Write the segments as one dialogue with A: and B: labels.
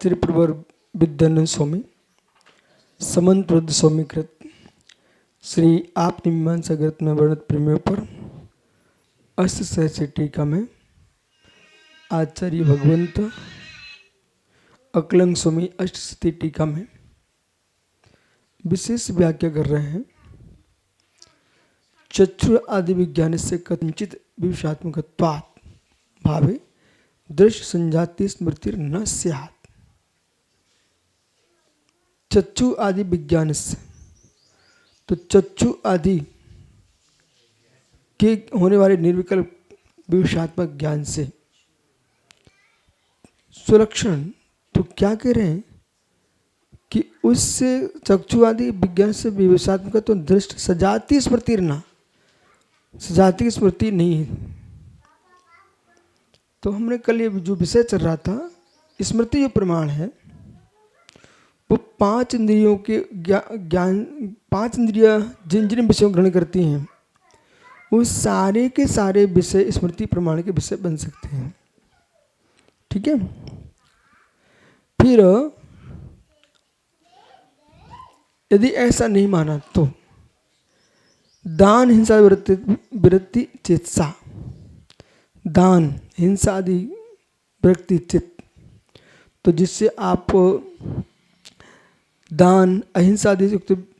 A: त्रिपुर विद्यानंद स्वामी समन्त वृद्ध स्वामी कृत श्री आप मीमांसा ग्रंथ में वर्णित प्रेमियों पर अष्ट सहस्री टीका में आचार्य भगवंत अकलंग स्वामी अष्टशती टीका में विशेष व्याख्या कर रहे हैं। चक्षुर आदि विज्ञान से कथंचित विवशात्मकत्वात् भावे दृश्य संजाति स्मृति न स्यात्। चक्षु आदि विज्ञान से, तो चक्षु आदि के होने वाले निर्विकल्प विवशात्मक ज्ञान से सुलक्षण, तो क्या कह रहे हैं कि उससे चक्षु आदि विज्ञान से विवशात्मक तो दृष्ट सजाति स्मृति ना, सजाति की स्मृति नहीं है। तो हमने कल ये जो विषय चल रहा था, स्मृति जो प्रमाण है वो पांच इंद्रियों के ज्ञान, पांच इंद्रियां जिन जिन विषयों ग्रहण करती हैं वो सारे के सारे विषय स्मृति प्रमाण के विषय बन सकते हैं। ठीक है। फिर यदि ऐसा नहीं माना तो दान हिंसा वृत्ति चित्सा, दान हिंसा आदि वृत्ति चित्त, तो जिससे आप दान अहिंसा आदि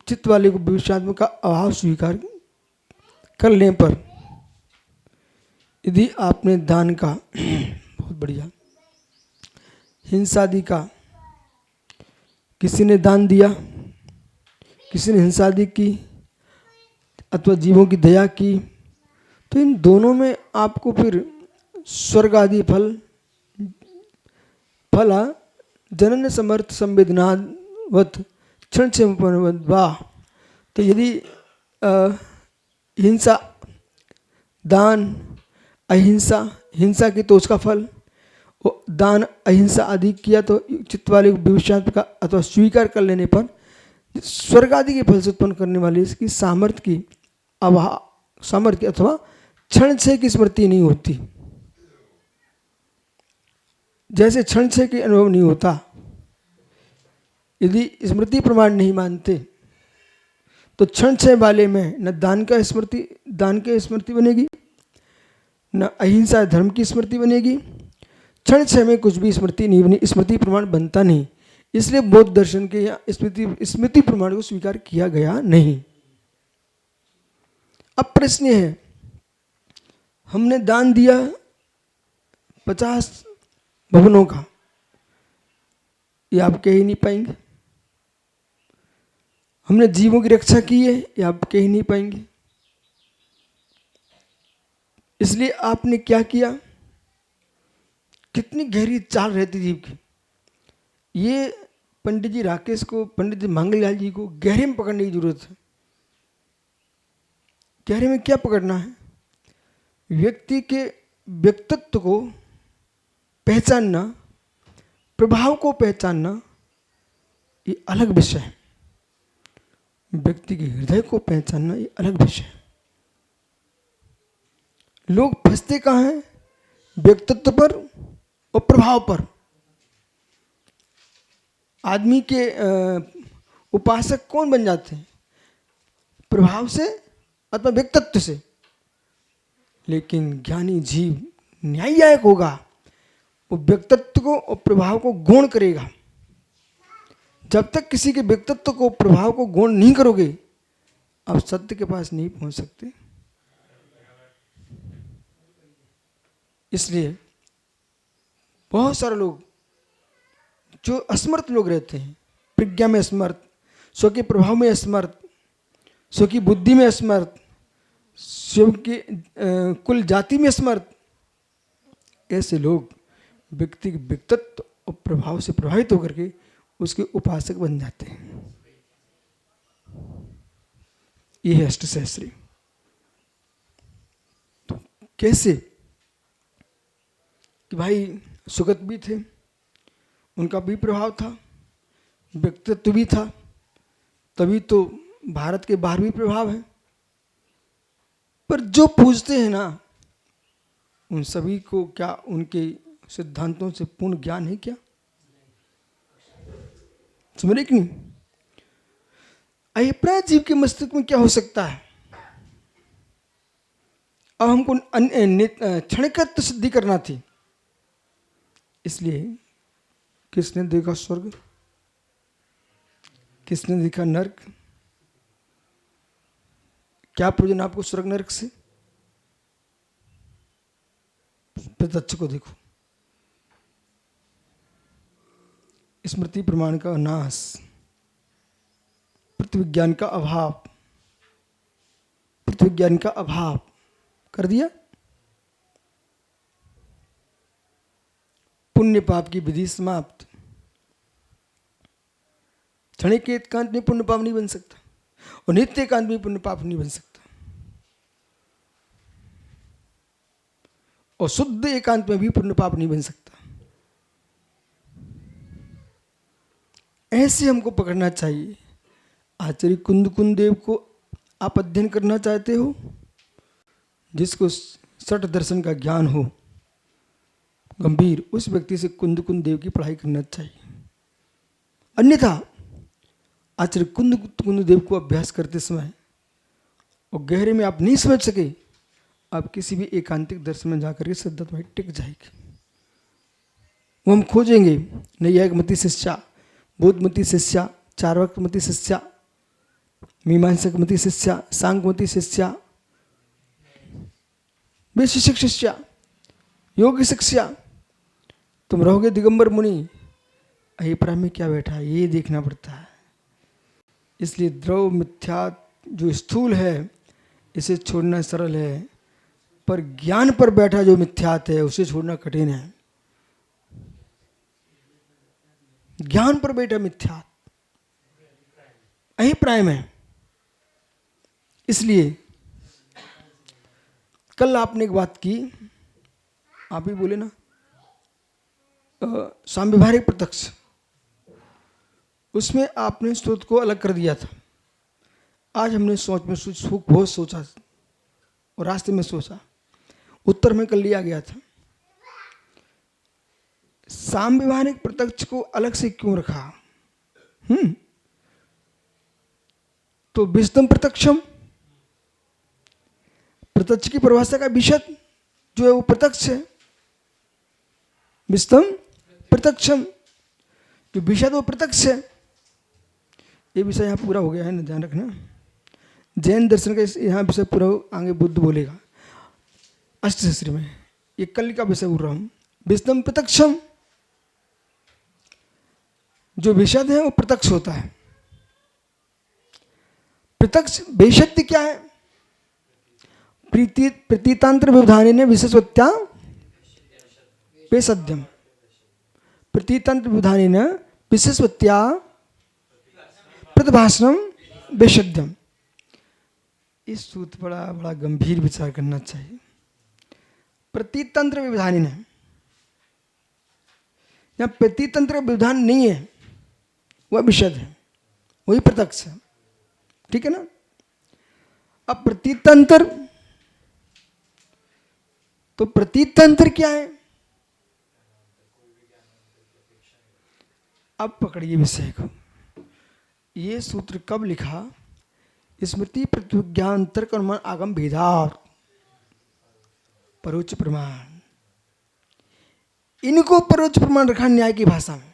A: चित्त वाले को विवशात्मक का अभाव स्वीकार कर लें पर यदि आपने दान का बहुत बढ़िया, हिंसा आदि का, किसी ने दान दिया, किसी ने हिंसा आदि की अथवा जीवों की दया की, तो इन दोनों में आपको फिर स्वर्ग आदि फला जनन्य समर्थ संवेदनावत क्षण से वाह। तो यदि हिंसा, दान, अहिंसा, हिंसा की तो उसका फल, दान अहिंसा आदि किया तो चित्त वाले विवशात्मक का अथवा स्वीकार कर लेने पर स्वर्ग आदि के फल से उत्पन्न करने वाली इसकी सामर्थ्य की अभाव, सामर्थ्य अथवा क्षण छय की स्मृति नहीं होती। जैसे क्षण छय के अनुभव नहीं होता, यदि स्मृति प्रमाण नहीं मानते तो क्षण छय वाले में न दान का स्मृति, दान की स्मृति बनेगी, न अहिंसा धर्म की स्मृति बनेगी। क्षण छय में कुछ भी स्मृति नहीं बनी, स्मृति प्रमाण बनता नहीं। इसलिए बौद्ध दर्शन के यहाँ स्मृति प्रमाण को स्वीकार किया गया नहीं। अब प्रश्न है, हमने दान दिया 50 भवनों का, ये आप कह ही नहीं पाएंगे। हमने जीवों की रक्षा की है, ये आप कह ही नहीं पाएंगे। इसलिए आपने क्या किया, कितनी गहरी चाल रहती जीव की, ये पंडित जी राकेश को, पंडित जी मंगललाल जी को गहरे में पकड़ने की जरूरत है। गहरे में क्या पकड़ना है, व्यक्ति के व्यक्तित्व को पहचानना, प्रभाव को पहचानना, ये अलग विषय है। व्यक्ति के हृदय को पहचानना ये अलग विषय है। लोग फंसते कहाँ हैं, व्यक्तित्व पर और प्रभाव पर। आदमी के उपासक कौन बन जाते हैं, प्रभाव से अथवा व्यक्तित्व से। लेकिन ज्ञानी जीव न्यायिक होगा, वो व्यक्तित्व को और प्रभाव को गौण करेगा। जब तक किसी के व्यक्तित्व को, प्रभाव को गौण नहीं करोगे, आप सत्य के पास नहीं पहुंच सकते। इसलिए बहुत सारे लोग जो असमर्थ लोग रहते हैं, प्रज्ञा में असमर्थ, स्व के प्रभाव में असमर्थ, स्व की बुद्धि में असमर्थ, स्व के कुल जाति में असमर्थ, ऐसे लोग व्यक्ति के व्यक्तित्व और प्रभाव से प्रभावित होकर के उसके उपासक बन जाते हैं। ये है अष्टसहस्री। तो कैसे कि भाई सुगत भी थे, उनका भी प्रभाव था, व्यक्तित्व भी था, तभी तो भारत के बाहर भी प्रभाव है। पर जो पूजते हैं ना, उन सभी को क्या उनके सिद्धांतों से पूर्ण ज्ञान है क्या? समझ रहे कि नहीं? अभिप्राय जीव के मस्तिष्क में क्या हो सकता है? अब हमको क्षणिकत्व सिद्धि करना थी, इसलिए किसने देखा स्वर्ग, किसने देखा नरक? क्या प्रयोजन आपको स्वर्ग नरक से? प्रत्यक्ष को देखो। स्मृति प्रमाण का नाश, प्रतिविज्ञान का अभाव, प्रतिविज्ञान का अभाव कर दिया। पुण्य पाप की विधि समाप्त। क्षणिक एकांत में पुण्य पाप नहीं बन सकता, और नित्य एकांत में पुण्य पाप नहीं बन सकता, और शुद्ध एकांत में भी पुण्य पाप नहीं बन सकता। ऐसे हमको पकड़ना चाहिए। आचार्य कुंद देव को आप अध्ययन करना चाहते हो, जिसको सठ दर्शन का ज्ञान हो गंभीर, उस व्यक्ति से कुंद देव की पढ़ाई करना चाहिए। अन्यथा आचार्य कुंद देव को अभ्यास करते समय और गहरे में आप नहीं समझ सके, आप किसी भी एकांतिक दर्शन में जाकर के श्रद्धा तुम्हारी टिक जाएगी। वो हम खोजेंगे। नैयायिक मति शिष्या, बौद्धमती शिष्या, चार्वाक मति शिष्या, मीमांसक मति शिष्या, सांख्य मति शिष्या, वैशेषिक शिष्या, योगी शिष्या। तुम रहोगे दिगंबर मुनि, अभिप्राय में क्या बैठा है ये देखना पड़ता है। इसलिए द्रव मिथ्या जो स्थूल है इसे छोड़ना सरल है, पर ज्ञान पर बैठा जो मिथ्यात है उसे छोड़ना कठिन है। ज्ञान पर बैठा मिथ्यात अभिप्राय में। इसलिए कल आपने एक बात की, आप ही बोले ना, सांव्यवहारिक प्रत्यक्ष, उसमें आपने स्रोत को अलग कर दिया था। आज हमने सोच में बहुत सोचा और रास्ते में सोचा, उत्तर में कर लिया गया था। सांव्यवहारिक प्रत्यक्ष को अलग से क्यों रखा? तो विशदम प्रत्यक्षम, प्रत्यक्ष की परिभाषा का विशद जो है वो प्रत्यक्ष है। विशदम प्रत्यक्षम, जो विशद वो प्रत्यक्ष है। ये विषय यहाँ पूरा हो गया है ना, ध्यान रखना। जैन दर्शन का यहाँ विषय पूरा आगे बुद्ध बोलेगा अष्टशास्त्री में। ये कल का विषय बोल रहा हूँ। विशदम प्रत्यक्षम, जो विशद है वो प्रत्यक्ष होता है। प्रत्यक्ष वैशद्य क्या है? प्रतीतांत्र व्यवधान ने विशेषवत्या वैशद्यम, प्रतीतांत्र व्यवधान ने विशेषवत्या प्रतिभाषणम वैशद्यम। इस सूत्र पर बड़ा गंभीर विचार करना चाहिए। प्रतीतंत्र व्यवधान है, या प्रतीतंत्र व्यवधान नहीं है, वह विशद है, वही प्रत्यक्ष है। ठीक है ना? अब प्रतीतंत्र, तो प्रतीतंत्र क्या है? अब पकड़िए विषय को। ये सूत्र कब लिखा? स्मृति प्रतिज्ञान तर्क अनुमान आगम भेदार परोक्ष प्रमाण, इनको परोक्ष प्रमाण रखा न्याय की भाषा में।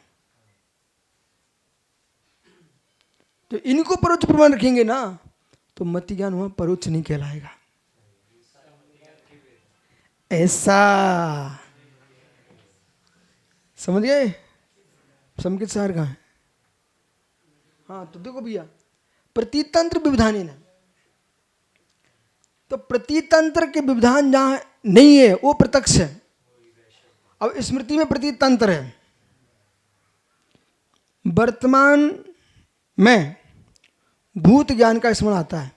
A: तो इनको परोक्ष प्रमाण रखेंगे ना, तो मति ज्ञान वहां परोक्ष नहीं कहलाएगा। ऐसा समझ गए? संकेत सार कहाँ है? हाँ, तो देखो भैया, प्रतीतंत्र विविधान है, तो प्रतीतंत्र के विविधान जहां नहीं है वो प्रत्यक्ष है। अब स्मृति में प्रतीतंत्र है। वर्तमान में भूत ज्ञान का स्मरण आता है,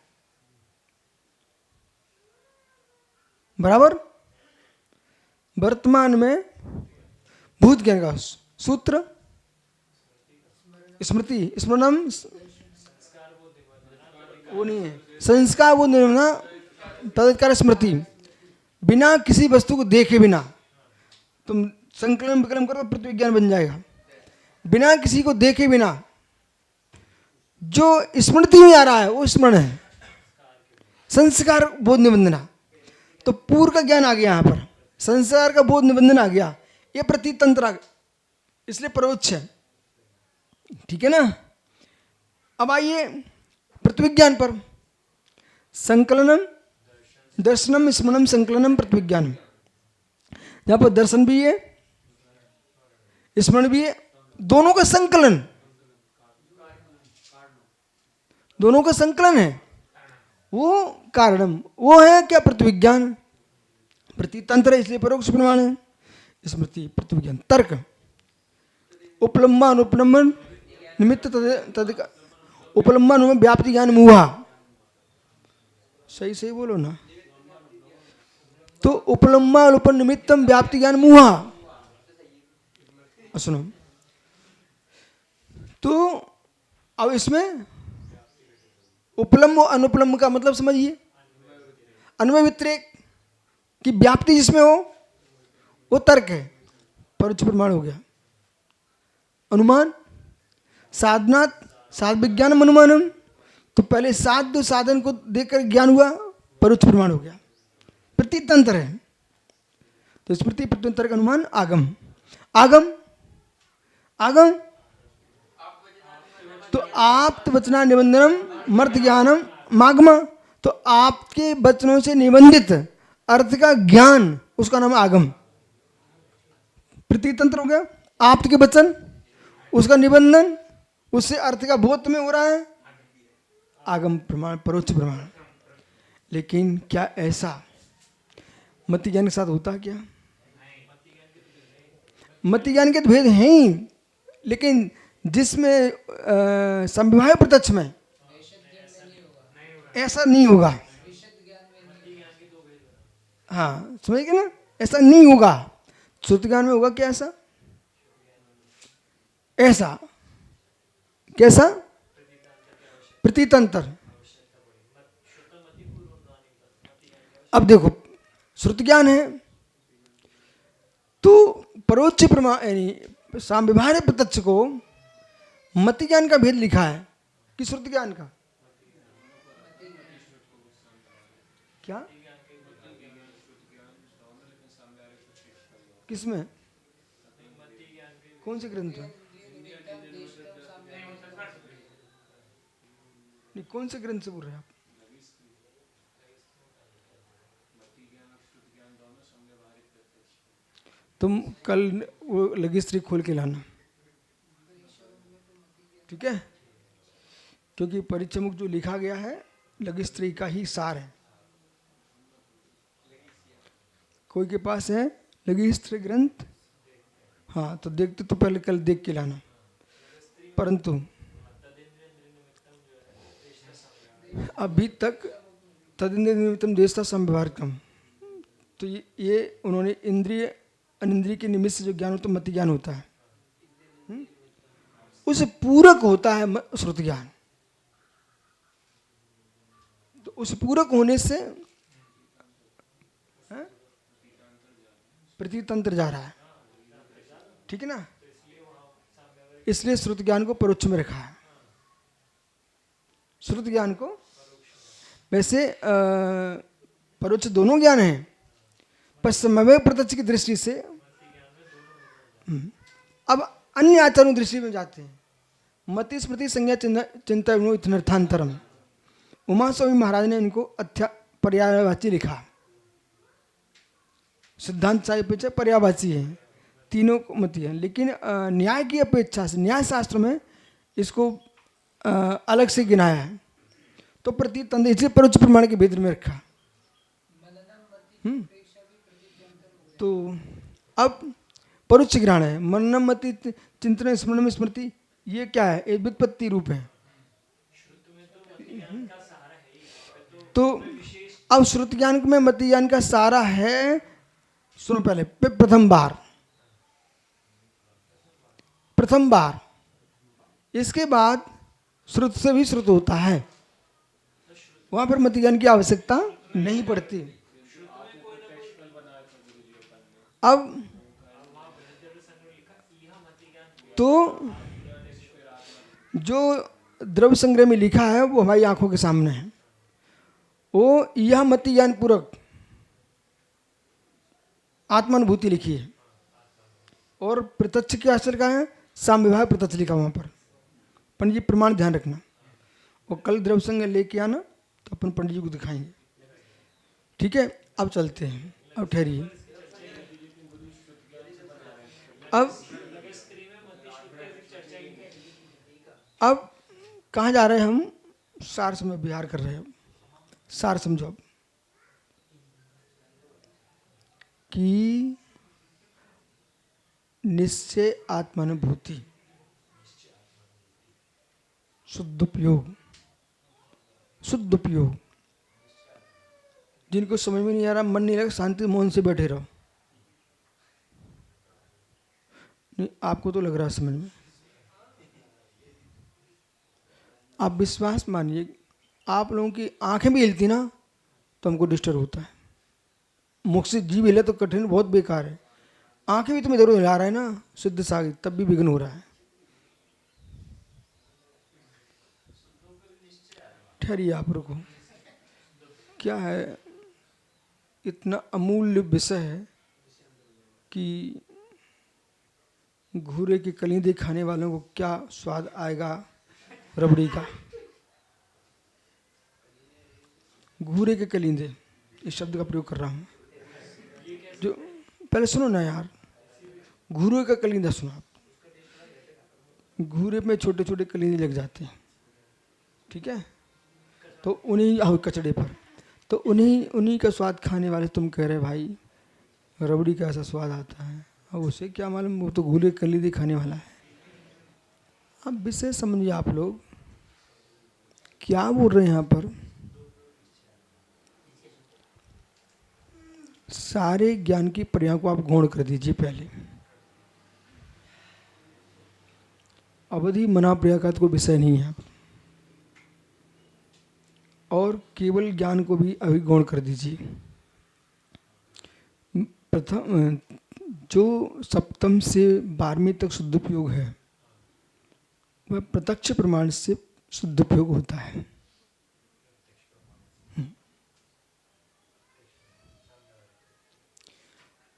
A: बराबर? वर्तमान में भूत ज्ञान का सूत्र स्मृति, स्मरणम वो नहीं है, संस्कार वो नहीं ना, तदकार स्मृति। बिना किसी वस्तु को देखे बिना तुम संकलन विकलन करो, प्रतिविज्ञान बन जाएगा। बिना किसी को देखे बिना जो स्मृति में आ रहा है वो स्मरण है, संस्कार बोध निबंधना। तो पूर्व का ज्ञान आ गया यहाँ पर, संस्कार का बोध निबंधन आ गया, ये प्रतितंत्र आ गया, इसलिए परोक्ष है। ठीक है ना। अब आइए प्रतिविज्ञान पर। संकलनम दर्शनम स्मरणम संकलनम प्रतिविज्ञानम। जहां पर दर्शन भी है स्मरण भी है, दोनों का संकलन, दोनों का संकलन है, वो कारणम, वो है क्या प्रतिविज्ञान। प्रतितंत्र है इसलिए परोक्ष प्रमाण है। स्मृति प्रतिविज्ञान तर्क उपलम्बा अनुपलम्बन निमित्त तद उपलम्बन में व्याप्ति ज्ञान मुहा। सही सही बोलो ना। तो उपलम्बा अनुपन निमित्तम व्याप्ति ज्ञान मुहा। सुनो, तो अब इसमें उपलम्ब और अनुपलम्ब का मतलब समझिए। अन्वय व्यतिरेक की व्याप्ति जिसमें हो वो तर्क है, परोक्ष प्रमाण हो गया। अनुमान साधनात् साध विज्ञानम अनुमानम, तो पहले साध्य साधन को देखकर ज्ञान हुआ, परोक्ष प्रमाण हो गया। प्रतितंत्र है तो स्मृति प्रतितंत्र का अनुमान आगम। आगम आगम तो आप वचना निबंधनम मर्थ ज्ञानम मागम, तो आपके वचनों से निबंधित अर्थ का ज्ञान, उसका नाम आगम। प्रतितंत्र हो गया, आप के वचन उसका निबंधन, उससे अर्थ का बोध में हो रहा है, आगम प्रमाण परोक्ष प्रमाण। लेकिन क्या ऐसा मति ज्ञान के साथ होता है क्या? मति ज्ञान के तो भेद हैं ही, लेकिन जिसमें संविभाग प्रत्यक्ष में ऐसा नहीं होगा। हाँ समझ गए ना, ऐसा नहीं होगा। श्रुति ज्ञान में होगा क्या ऐसा? ऐसा कैसा? प्रतितंत्र। अब देखो श्रुति ज्ञान है तो परोक्ष प्रमाण यानी साम्यवहार्य प्रत्यक्ष को मति ज्ञान का भेद लिखा है कि श्रुति ज्ञान का? क्या किसमें? कौन से ग्रंथ में? नहीं, कौन से ग्रंथ से बोल रहे हैं आप? तुम कल वो लघिस्त्री खोल के लाना, ठीक है? क्योंकि परिचमुख जो लिखा गया है लघिस्त्री का ही सार है। कोई के पास है लघिस्त्री ग्रंथ? हाँ तो देखते तो पहले कल देख के लाना। परंतु अभी तक तदिंद्रिय निमित्तम देशता संव्यवहारिकम, तो ये उन्होंने इंद्रिय अनिंद्रिय के निमित्त से जो ज्ञान होता है मति ज्ञान होता है, उसे पूरक होता है श्रुति ज्ञान। तो उस पूरक होने से प्रतितंत्र जा रहा है, ठीक है ना? इसलिए श्रुति ज्ञान को परोक्ष में रखा है। श्रुति ज्ञान को वैसे परोक्ष दोनों ज्ञान हैं, पर समन्वय प्रत्यक्ष की दृष्टि से। अब अन्य आचार्यों दृष्टि में जाते हैं। मति स्मृति संज्ञा चिंता इथनर्थांतरम, उमा स्वामी महाराज ने इनको पर्यायवाची लिखा। सिद्धांत साहित्य पर्यायवाची है, तीनों मति है, लेकिन न्याय की अपेक्षा से न्याय शास्त्र में इसको अलग से गिनाया है। तो प्रतितंत्र इसलिए परोक्ष प्रमाण के भेद में रखा। तो अब परोक्ष ग्रहण है, मननम मति चिंतन स्मरण स्मृति, ये क्या है? एक व्युत्पत्ति रूप है। तो अब श्रुति ज्ञान में मति ज्ञान का सारा है। सुनो पहले, प्रथम बार, इसके बाद श्रुत से भी श्रुत होता है, वहां पर मति ज्ञान की आवश्यकता नहीं पड़ती। अब तो जो द्रव्य संग्रह में लिखा है वो हमारी आंखों के सामने है। वो यह मति ज्ञान पूर्वक आत्मानुभूति लिखी है, और प्रत्यक्ष के असर का है साम विभाग प्रत्यक्ष लिखा वहाँ पर। पंडित जी प्रमाण ध्यान रखना, और कल द्रव्य संग्रह लेके आना तो अपन पंडित जी को दिखाएंगे, ठीक है। अब चलते हैं, अब ठहरिए। अब कहाँ जा रहे हैं हम? सार समय विहार कर रहे हैं। सार समझो अब कि निश्चय आत्मानुभूति, शुद्ध उपयोग, शुद्ध उपयोग। जिनको समझ में नहीं आ रहा, मन नहीं लगा, शांति मौन से बैठे रहो। नहीं, आपको तो लग रहा है समझ में। आप विश्वास मानिए, आप लोगों की आंखें भी हिलती ना तो हमको डिस्टर्ब होता है। मुख से जीभ हिले तो कठिन बहुत बेकार है। आंखें भी तुम इधर हिला रहा है ना सिद्ध सागित, तब भी विघ्न हो रहा है। ठहरिए, आप रुको। क्या है, इतना अमूल्य विषय है कि घूरे की कलींदे खाने वालों को क्या स्वाद आएगा रबड़ी का। घूरे के कलींदे, इस शब्द का प्रयोग कर रहा हूँ। जो पहले सुनो ना यार, घूरे का कलींदा सुनो आप। घूरे में छोटे छोटे कलींदे लग जाते हैं, ठीक है। तो उन्हीं कचड़े पर, तो उन्हीं का स्वाद खाने वाले तुम कह रहे भाई रबड़ी का ऐसा स्वाद आता है। अब उसे क्या मालूम, वो तो घूरे कलींदे खाने वाला है। अब विषय समझिए आप लोग क्या बोल रहे हैं यहाँ पर। सारे ज्ञान की पर्यायों को आप गौण कर दीजिए पहले। अवधि मना पर्याय का तो कोई विषय नहीं है, और केवल ज्ञान को भी अभी गौण कर दीजिए। प्रथम जो सप्तम से 12वीं तक शुद्ध उपयोग है वह प्रत्यक्ष प्रमाण से शुद्ध उपयोग होता है।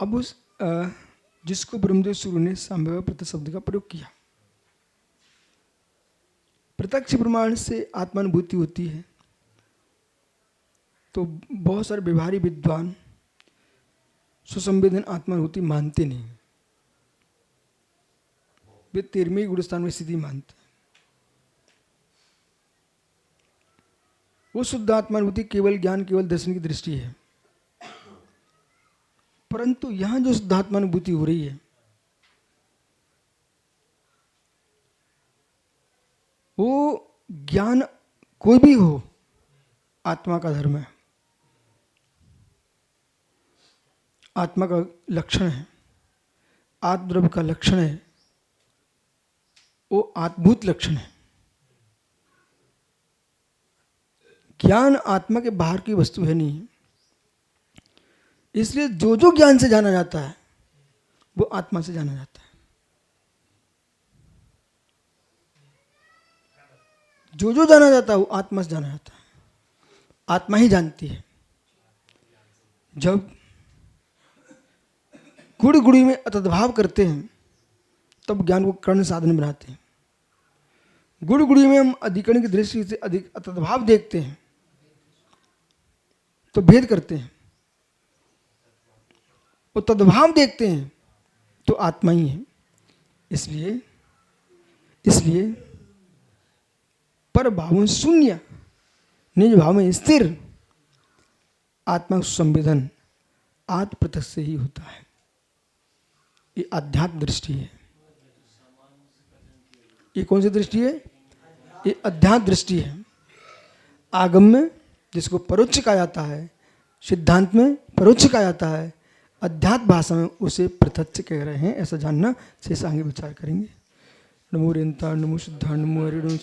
A: अब उस जिसको ब्रह्मदेव सूर्य ने साम्यव प्रत्यक्ष शब्द का प्रयोग किया, प्रत्यक्ष प्रमाण से आत्मानुभूति होती है, तो बहुत सारे व्यवहारी विद्वान सुसंवेदन आत्मानुभूति मानते नहीं, वे 13वें गुणस्थान में स्थिति मानते हैं। वो शुद्ध आत्मानुभूति केवल ज्ञान, केवल दर्शन की दृष्टि है। परंतु यहां जो शुद्ध आत्मानुभूति हो रही है वो ज्ञान कोई भी हो, आत्मा का धर्म है, आत्मा का लक्षण है, आत्मद्रव्य का लक्षण है, वो आत्मभूत लक्षण है। ज्ञान आत्मा के बाहर की वस्तु है नहीं, इसलिए जो जो ज्ञान से जाना जाता है वो आत्मा से जाना जाता है। जो जो जाना जाता है वो आत्मा से जाना जाता है, आत्मा ही जानती है। जब गुड़ गुड़ी में अतद्भाव करते हैं तब ज्ञान को कर्ण साधन बनाते हैं। गुड़ गुड़ी में हम अधिकरण की दृष्टि से अधिक अतद्भाव देखते हैं तो भेद करते हैं, वो तद्भाव देखते हैं तो आत्मा ही है। इसलिए पर भाव शून्य निज भाव में स्थिर आत्मा संवेदन आत्म प्रत्यक्ष से ही होता है। ये अध्यात्म दृष्टि है। ये कौन सी दृष्टि है? ये अध्यात्म दृष्टि है। आगम में जिसको परोक्ष कहा जाता है, सिद्धांत में परोक्ष कहा जाता है, अध्यात्म भाषा में उसे प्रत्यक्ष कह रहे हैं। ऐसा जानना शेष आगे विचार करेंगे। नमो रेंता नमो सिद्धा नमो हरिणो